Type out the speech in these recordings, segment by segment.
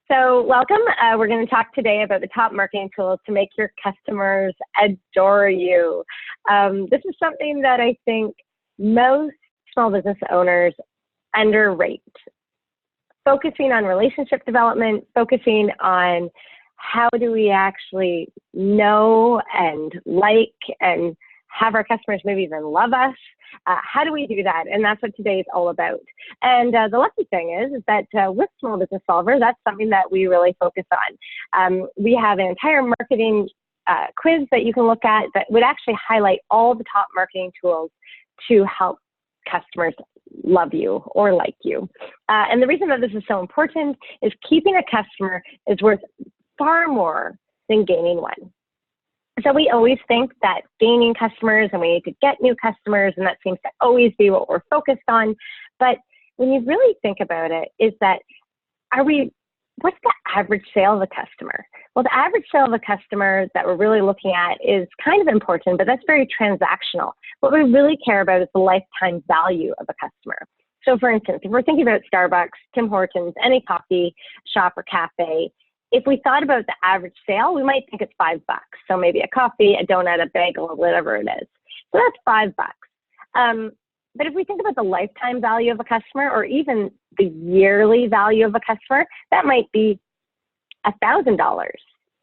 So welcome. We're going to talk today about the top marketing tools to make your customers adore you. This is something that I think most small business owners underrate. Focusing on relationship development, focusing on how do we actually know and like and have our customers maybe even love us. How do we do that? And that's what today is all about. And the lucky thing is that with Small Business Solver, that's something that we really focus on. We have an entire marketing quiz that you can look at that would actually highlight all the top marketing tools to help customers love you or like you. And the reason that this is so important is keeping a customer is worth far more than gaining one. So we always think that gaining customers and we need to get new customers, and that seems to always be what we're focused on. But when you really think about it, is that what's the average sale of a customer? Well, the average sale of a customer that we're really looking at is kind of important, but that's very transactional. What we really care about is the lifetime value of a customer. So for instance, if we're thinking about Starbucks, Tim Hortons, any coffee shop or cafe, if we thought about the average sale, we might think it's $5. So maybe a coffee, a donut, a bagel, whatever it is. So that's $5. But if we think about the lifetime value of a customer or even the yearly value of a customer, that might be $1,000,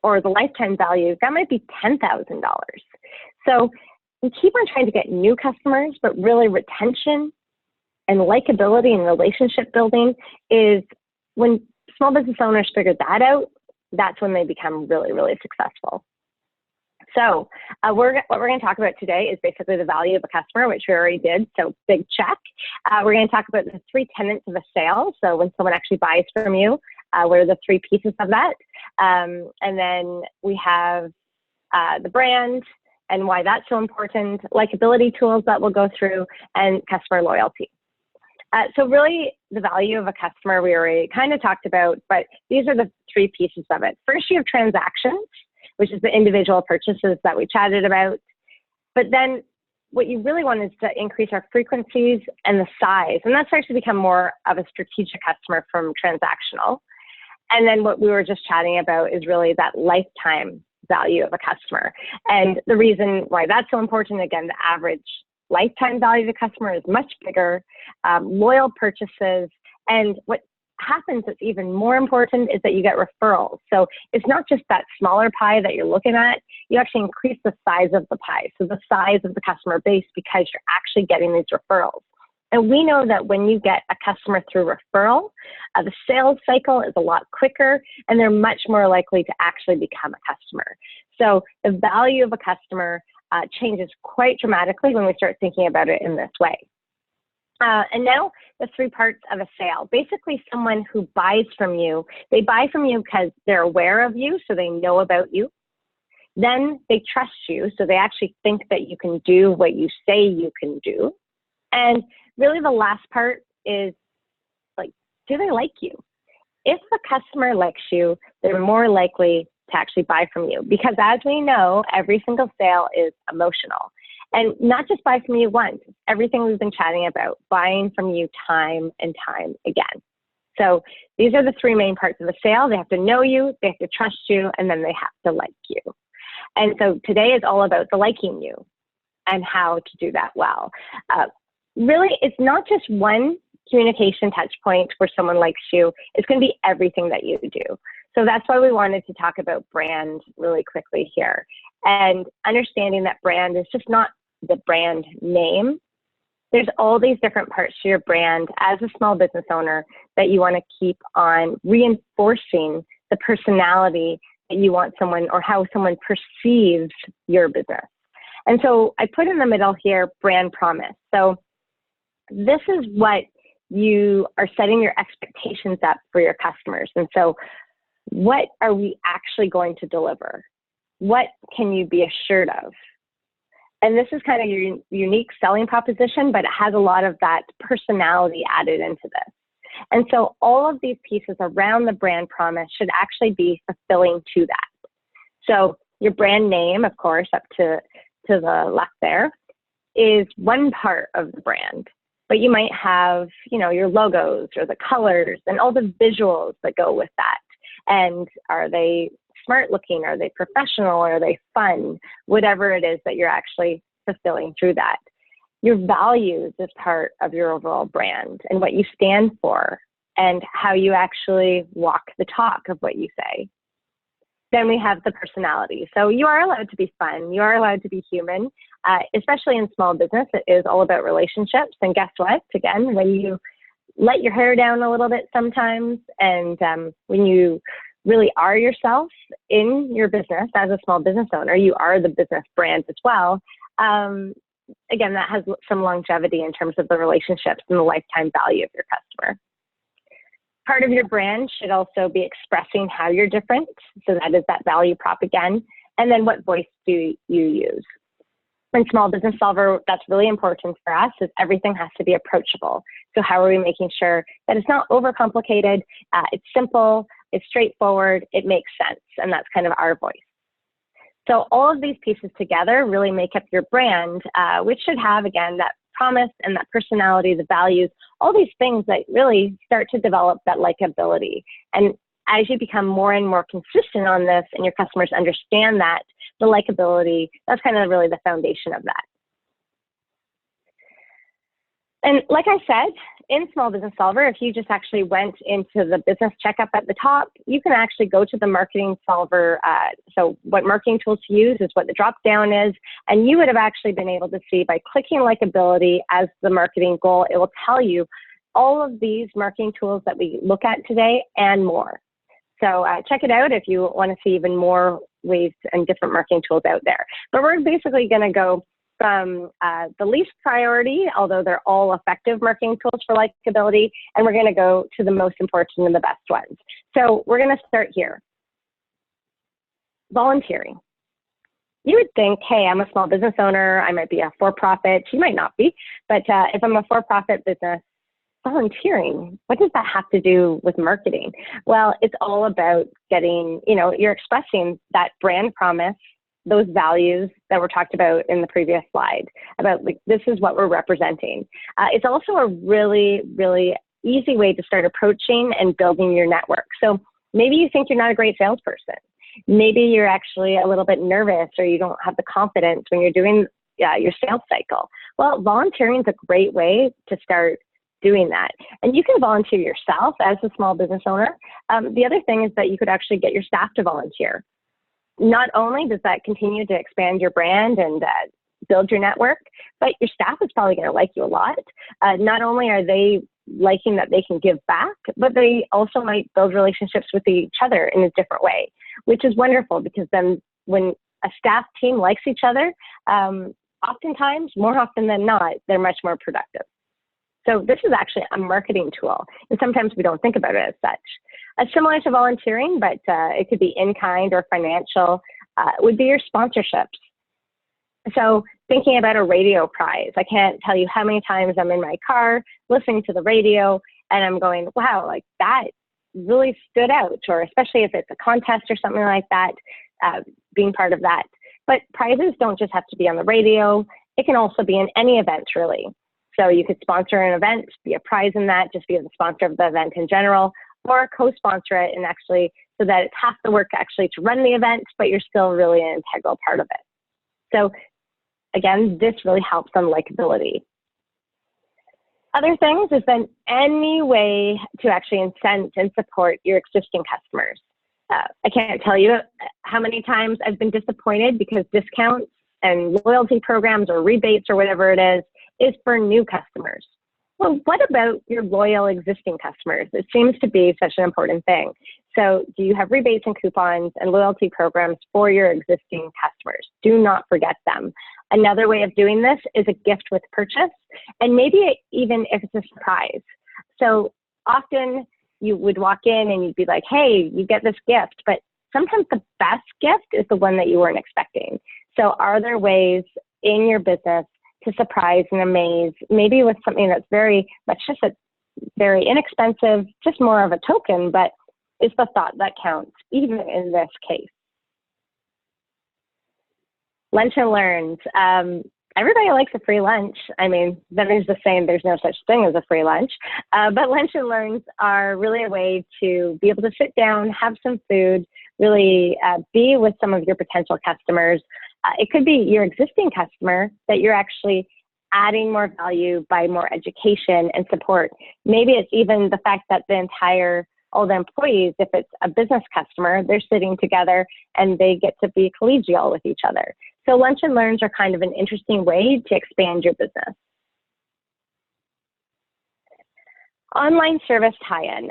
or the lifetime value, that might be $10,000. So we keep on trying to get new customers, but really retention and likability and relationship building is when small business owners figure that out, that's when they become really, really successful. So what we're going to talk about today is basically the value of a customer, which we already did, so big check. We're going to talk about the 3 tenets of a sale. So when someone actually buys from you, what are the 3 pieces of that? And then we have the brand and why that's so important, likability tools that we'll go through, and customer loyalty. So really, the value of a customer we already kind of talked about, but these are the 3 pieces of it. First, you have transactions, which is the individual purchases that we chatted about. But then what you really want is to increase our frequencies and the size. And that starts to become more of a strategic customer from transactional. And then what we were just chatting about is really that lifetime value of a customer. And the reason why that's so important, again, the average lifetime value of the customer is much bigger, loyal purchases, and what happens that's even more important is that you get referrals. So it's not just that smaller pie that you're looking at, you actually increase the size of the pie, so the size of the customer base, because you're actually getting these referrals. And we know that when you get a customer through referral, the sales cycle is a lot quicker, and they're much more likely to actually become a customer. So the value of a customer changes quite dramatically when we start thinking about it in this way. And now the 3 parts of a sale. Basically, someone who buys from you, they buy from you because they're aware of you, so they know about you. Then they trust you, so they actually think that you can do what you say you can do. And really the last part is, like, do they like you? If the customer likes you, they're more likely to actually buy from you, because as we know, every single sale is emotional. And not just buy from you once, everything we've been chatting about, buying from you time and time again. So these are the 3 main parts of a sale. They have to know you, they have to trust you, and then they have to like you. And so today is all about the liking you and how to do that well. Really, it's not just one communication touch point where someone likes you. It's going to be everything that you do. So that's why we wanted to talk about brand really quickly here, and understanding that brand is just not the brand name. There's all these different parts to your brand as a small business owner that you want to keep on reinforcing the personality that you want someone, or how someone perceives your business. And so I put in the middle here, brand promise. So this is what you are setting your expectations up for your customers. And so what are we actually going to deliver? What can you be assured of? And this is kind of your unique selling proposition, but it has a lot of that personality added into this. And so all of these pieces around the brand promise should actually be fulfilling to that. So your brand name, of course, up to the left there, is one part of the brand. But you might have, you know, your logos or the colors and all the visuals that go with that. And are they smart looking? Are they professional? Are they fun? Whatever it is that you're actually fulfilling through that. Your values is part of your overall brand and what you stand for and how you actually walk the talk of what you say. Then we have the personality. So you are allowed to be fun. You are allowed to be human, especially in small business. It is all about relationships. And guess what? Again, when you let your hair down a little bit sometimes, and when you really are yourself in your business as a small business owner, you are the business brand as well. Again, that has some longevity in terms of the relationships and the lifetime value of your customer. Part of your brand should also be expressing how you're different. So that is that value prop again. And then what voice do you use? In Small Business Solver, that's really important for us, is everything has to be approachable. So how are we making sure that it's not overcomplicated, it's simple, it's straightforward, it makes sense, and that's kind of our voice. So all of these pieces together really make up your brand, which should have, again, that promise and that personality, the values, all these things that really start to develop that likability. And as you become more and more consistent on this and your customers understand that, the likability, that's kind of really the foundation of that. And like I said, in Small Business Solver, if you just actually went into the business checkup at the top, you can actually go to the Marketing Solver. So what marketing tools to use is what the drop down is. And you would have actually been able to see by clicking likability as the marketing goal, it will tell you all of these marketing tools that we look at today and more. So check it out if you want to see even more ways and different marketing tools out there. But we're basically going to go from the least priority, although they're all effective marketing tools for likability, and we're going to go to the most important and the best ones. So we're going to start here. Volunteering. You would think, hey, I'm a small business owner, I might be a for-profit. You might not be, but if I'm a for-profit business, volunteering, what does that have to do with marketing? Well, it's all about getting, you're expressing that brand promise, those values that were talked about in the previous slide, about like, this is what we're representing. It's also a really, really easy way to start approaching and building your network. So maybe you think you're not a great salesperson. Maybe you're actually a little bit nervous or you don't have the confidence when you're doing your sales cycle. Well, volunteering is a great way to start doing that. And you can volunteer yourself as a small business owner. The other thing is that you could actually get your staff to volunteer. Not only does that continue to expand your brand and build your network, but your staff is probably going to like you a lot. Not only are they liking that they can give back, but they also might build relationships with each other in a different way, which is wonderful because then when a staff team likes each other, oftentimes, more often than not, they're much more productive. So this is actually a marketing tool, and sometimes we don't think about it as such. Similar to volunteering, but it could be in-kind or financial, would be your sponsorships. So thinking about a radio prize, I can't tell you how many times I'm in my car listening to the radio and I'm going, wow, like that really stood out, or especially if it's a contest or something like that, being part of that. But prizes don't just have to be on the radio. It can also be in any event, really. So you could sponsor an event, be a prize in that, just be the sponsor of the event in general, or co-sponsor it and actually, so that it's half the work actually to run the event, but you're still really an integral part of it. So again, this really helps on likability. Other things is then any way to actually incent and support your existing customers. I can't tell you how many times I've been disappointed because discounts and loyalty programs or rebates or whatever it is for new customers. Well, what about your loyal existing customers? It seems to be such an important thing. So do you have rebates and coupons and loyalty programs for your existing customers? Do not forget them. Another way of doing this is a gift with purchase, and maybe even if it's a surprise. So often you would walk in and you'd be like, hey, you get this gift, but sometimes the best gift is the one that you weren't expecting. So are there ways in your business to surprise and amaze, maybe with something that's very inexpensive, just more of a token, but it's the thought that counts, even in this case. Lunch and learns. Everybody likes a free lunch. I mean, that is the saying, there's no such thing as a free lunch. But lunch and learns are really a way to be able to sit down, have some food, really be with some of your potential customers. It could be your existing customer that you're actually adding more value by more education and support. Maybe it's even the fact that all the employees, if it's a business customer, they're sitting together and they get to be collegial with each other. So lunch and learns are kind of an interesting way to expand your business. Online service tie-in.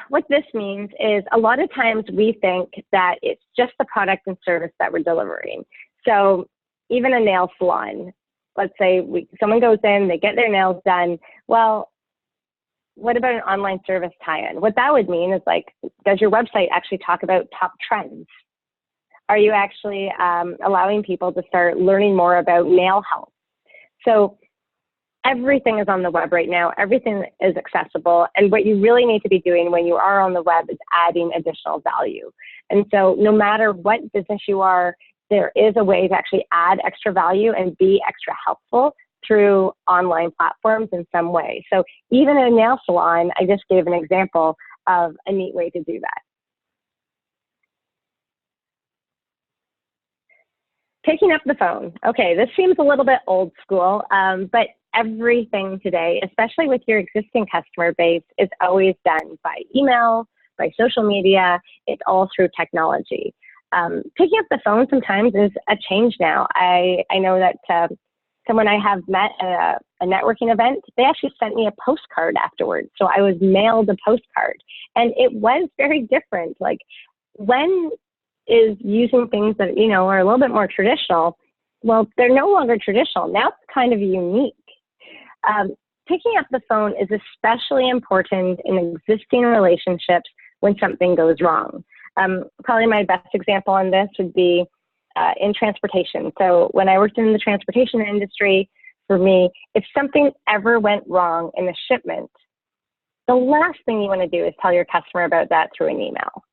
What this means is a lot of times we think that it's just the product and service that we're delivering. So even a nail salon, let's say someone goes in, they get their nails done. Well, what about an online service tie-in? What that would mean is, like, does your website actually talk about top trends? Are you actually allowing people to start learning more about nail health? So everything is on the web right now. Everything is accessible. And what you really need to be doing when you are on the web is adding additional value. And so no matter what business you are, there is a way to actually add extra value and be extra helpful through online platforms in some way. So even a nail salon, I just gave an example of a neat way to do that. Picking up the phone. Okay, this seems a little bit old school, but everything today, especially with your existing customer base, is always done by email, by social media. It's all through technology. Picking up the phone sometimes is a change now. I know that someone I have met at a networking event, they actually sent me a postcard afterwards. So I was mailed a postcard, and it was very different. Like, when is using things that, are a little bit more traditional, well, they're no longer traditional. Now it's kind of unique. Picking up the phone is especially important in existing relationships when something goes wrong. Probably my best example on this would be in transportation. So when I worked in the transportation industry, for me, if something ever went wrong in a shipment, the last thing you want to do is tell your customer about that through an email.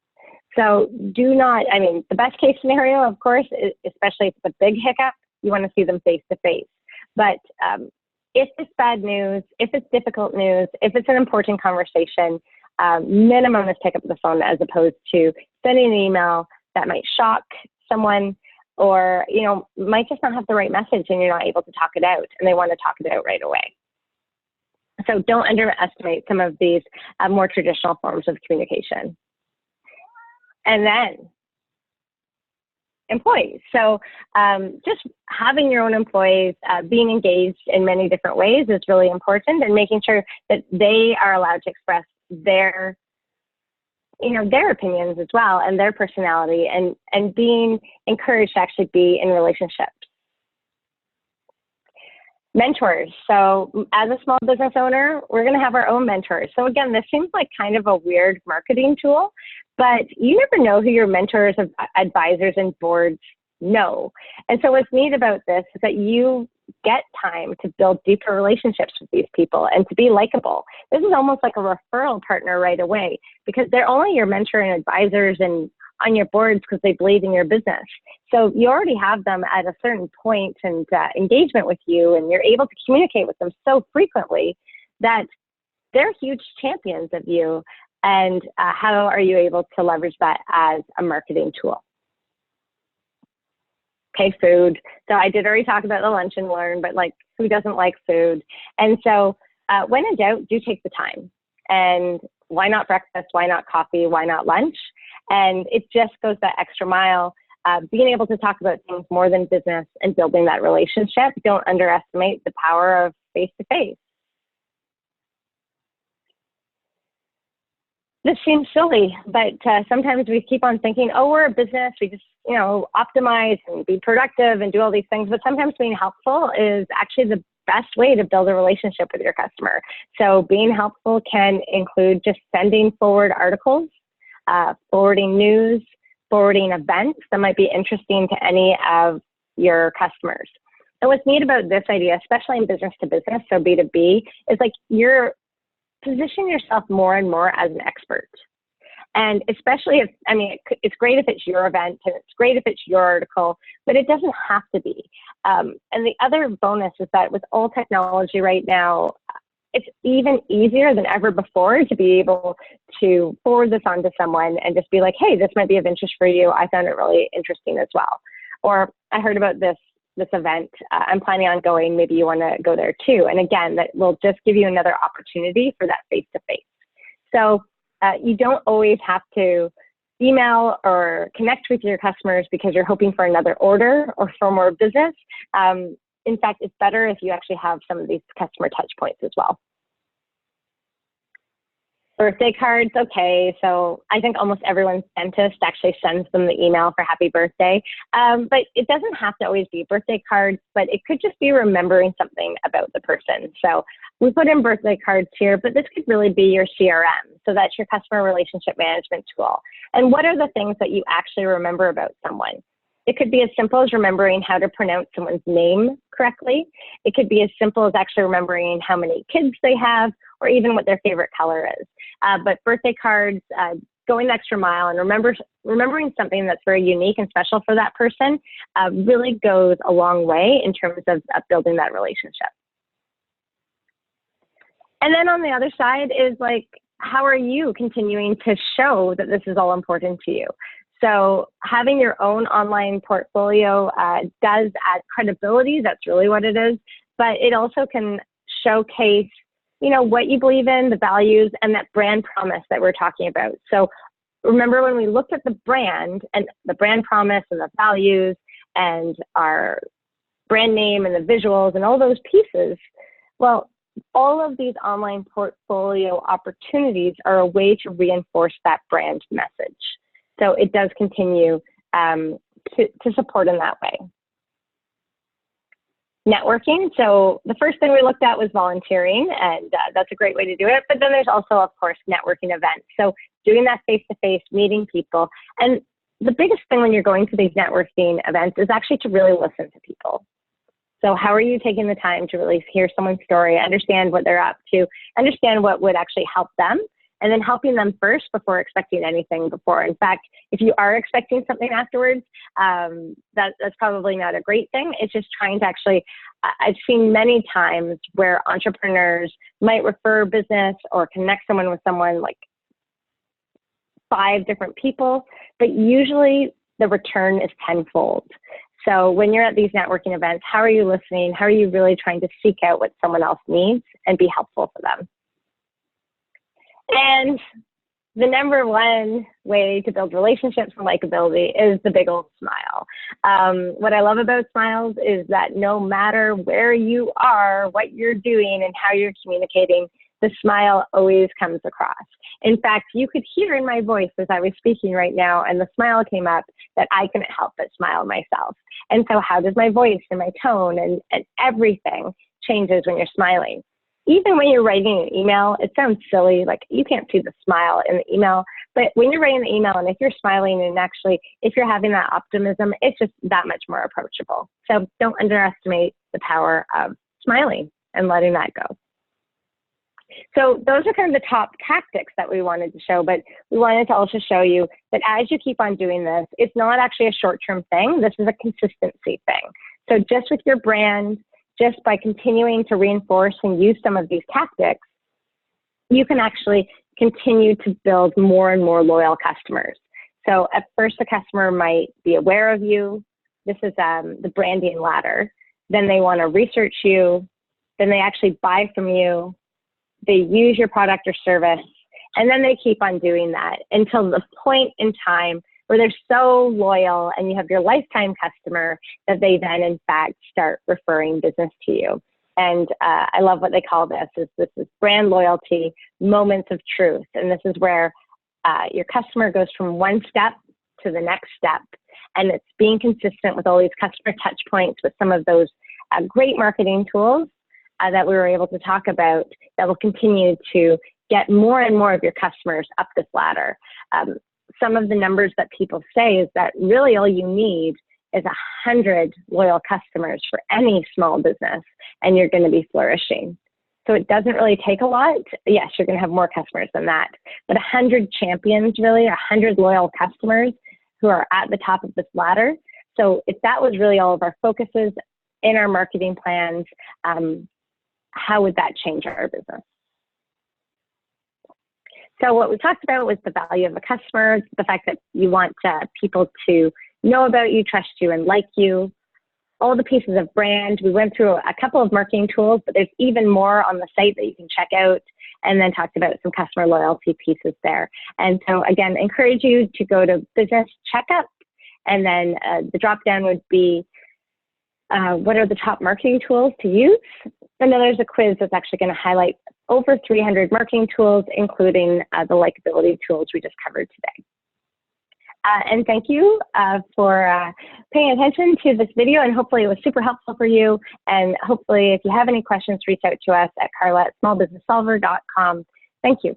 So the best case scenario, of course, especially if it's a big hiccup, you want to see them face to face. But if it's bad news, if it's difficult news, if it's an important conversation, minimum is pick up the phone, as opposed to sending an email that might shock someone, or might just not have the right message and you're not able to talk it out, and they want to talk it out right away. So don't underestimate some of these more traditional forms of communication. And then employees. So just having your own employees being engaged in many different ways is really important, and making sure that they are allowed to express their opinions as well, and their personality, and being encouraged to actually be in relationships. Mentors. So as a small business owner, we're going to have our own mentors. So again, this seems like kind of a weird marketing tool, but you never know who your mentors, advisors, and boards know. And so what's neat about this is that you get time to build deeper relationships with these people and to be likable. This is almost like a referral partner right away, because they're only your mentor and advisors and on your boards because they believe in your business. So you already have them at a certain point and engagement with you, and you're able to communicate with them so frequently that they're huge champions of you. And how are you able to leverage that as a marketing tool? Okay, food. So I did already talk about the lunch and learn, but like, who doesn't like food? And so when in doubt, do take the time. And why not breakfast? Why not coffee? Why not lunch? And it just goes that extra mile, being able to talk about things more than business and building that relationship. Don't underestimate the power of face-to-face. This seems silly, but sometimes we keep on thinking, oh, we're a business. We just, optimize and be productive and do all these things. But sometimes being helpful is actually the best way to build a relationship with your customer. So being helpful can include just sending forward articles, forwarding news, forwarding events that might be interesting to any of your customers. And what's neat about this idea, especially in business to business, so B2B, is like you're position yourself more and more as an expert. And especially if, I mean, it's great if it's your event and it's great if it's your article, but it doesn't have to be. And the other bonus is that with all technology right now, it's even easier than ever before to be able to forward this on to someone and just be like, hey, this might be of interest for you. I found it really interesting as well. Or I heard about this event. I'm planning on going. Maybe you want to go there too. And again, that will just give you another opportunity for that face-to-face. So you don't always have to email or connect with your customers because you're hoping for another order or for more business. In fact, it's better if you actually have some of these customer touch points as well. Birthday cards, okay. So I think almost everyone's dentist actually sends them the email for happy birthday. But it doesn't have to always be birthday cards, but it could just be remembering something about the person. So we put in birthday cards here, but this could really be your CRM. So that's your customer relationship management tool. And what are the things that you actually remember about someone? It could be as simple as remembering how to pronounce someone's name correctly. It could be as simple as actually remembering how many kids they have, or even what their favorite color is. But birthday cards, going the extra mile and remembering something that's very unique and special for that person really goes a long way in terms of building that relationship. And then on the other side is like, how are you continuing to show that this is all important to you? So having your own online portfolio does add credibility. That's really what it is. But it also can showcase, you know, what you believe in, the values, and that brand promise that we're talking about. So remember when we looked at the brand and the brand promise and the values and our brand name and the visuals and all those pieces, well, all of these online portfolio opportunities are a way to reinforce that brand message. So it does continue to support in that way. Networking. So the first thing we looked at was volunteering, and that's a great way to do it. But then there's also, of course, networking events. So doing that face-to-face, meeting people. And the biggest thing when you're going to these networking events is actually to really listen to people. So how are you taking the time to really hear someone's story, understand what they're up to, understand what would actually help them, and then helping them first before expecting anything before. In fact, if you are expecting something afterwards, that's probably not a great thing. It's just trying to actually, I've seen many times where entrepreneurs might refer business or connect someone with someone, like 5 different people, but usually the return is tenfold. So when you're at these networking events, how are you listening? How are you really trying to seek out what someone else needs and be helpful for them? And the number one way to build relationships and likability is the big old smile. What I love about smiles is that no matter where you are, what you're doing, and how you're communicating, the smile always comes across. In fact, you could hear in my voice as I was speaking right now, and the smile came up, that I couldn't help but smile myself. And so how does my voice and my tone and everything changes when you're smiling? Even when you're writing an email, it sounds silly, like you can't see the smile in the email, but when you're writing the email and if you're smiling and actually, if you're having that optimism, it's just that much more approachable. So don't underestimate the power of smiling and letting that go. So those are kind of the top tactics that we wanted to show, but we wanted to also show you that as you keep on doing this, it's not actually a short-term thing. This is a consistency thing. So just with your brand, just by continuing to reinforce and use some of these tactics, you can actually continue to build more and more loyal customers. So at first, the customer might be aware of you. This is the branding ladder. Then they want to research you. Then they actually buy from you. They use your product or service. And then they keep on doing that until the point in time where they're so loyal and you have your lifetime customer that they then, in fact, start referring business to you. And I love what they call this is brand loyalty, moments of truth. And this is where your customer goes from one step to the next step. And it's being consistent with all these customer touch points with some of those great marketing tools that we were able to talk about that will continue to get more and more of your customers up this ladder. Some of the numbers that people say is that really all you need is 100 loyal customers for any small business, and you're going to be flourishing. So it doesn't really take a lot. Yes, you're going to have more customers than that, but 100 champions, really, 100 loyal customers who are at the top of this ladder. So if that was really all of our focuses in our marketing plans, how would that change our business? So what we talked about was the value of a customer, the fact that you want people to know about you, trust you, and like you. All the pieces of brand. We went through a couple of marketing tools, but there's even more on the site that you can check out, and then talked about some customer loyalty pieces there. And so again, encourage you to go to business checkup, and then the drop down would be what are the top marketing tools to use? And then there's a quiz that's actually going to highlight over 300 marketing tools, including the likability tools we just covered today. And thank you for paying attention to this video, and hopefully it was super helpful for you. And hopefully if you have any questions, reach out to us at Carla@smallbusinesssolver.com. Thank you.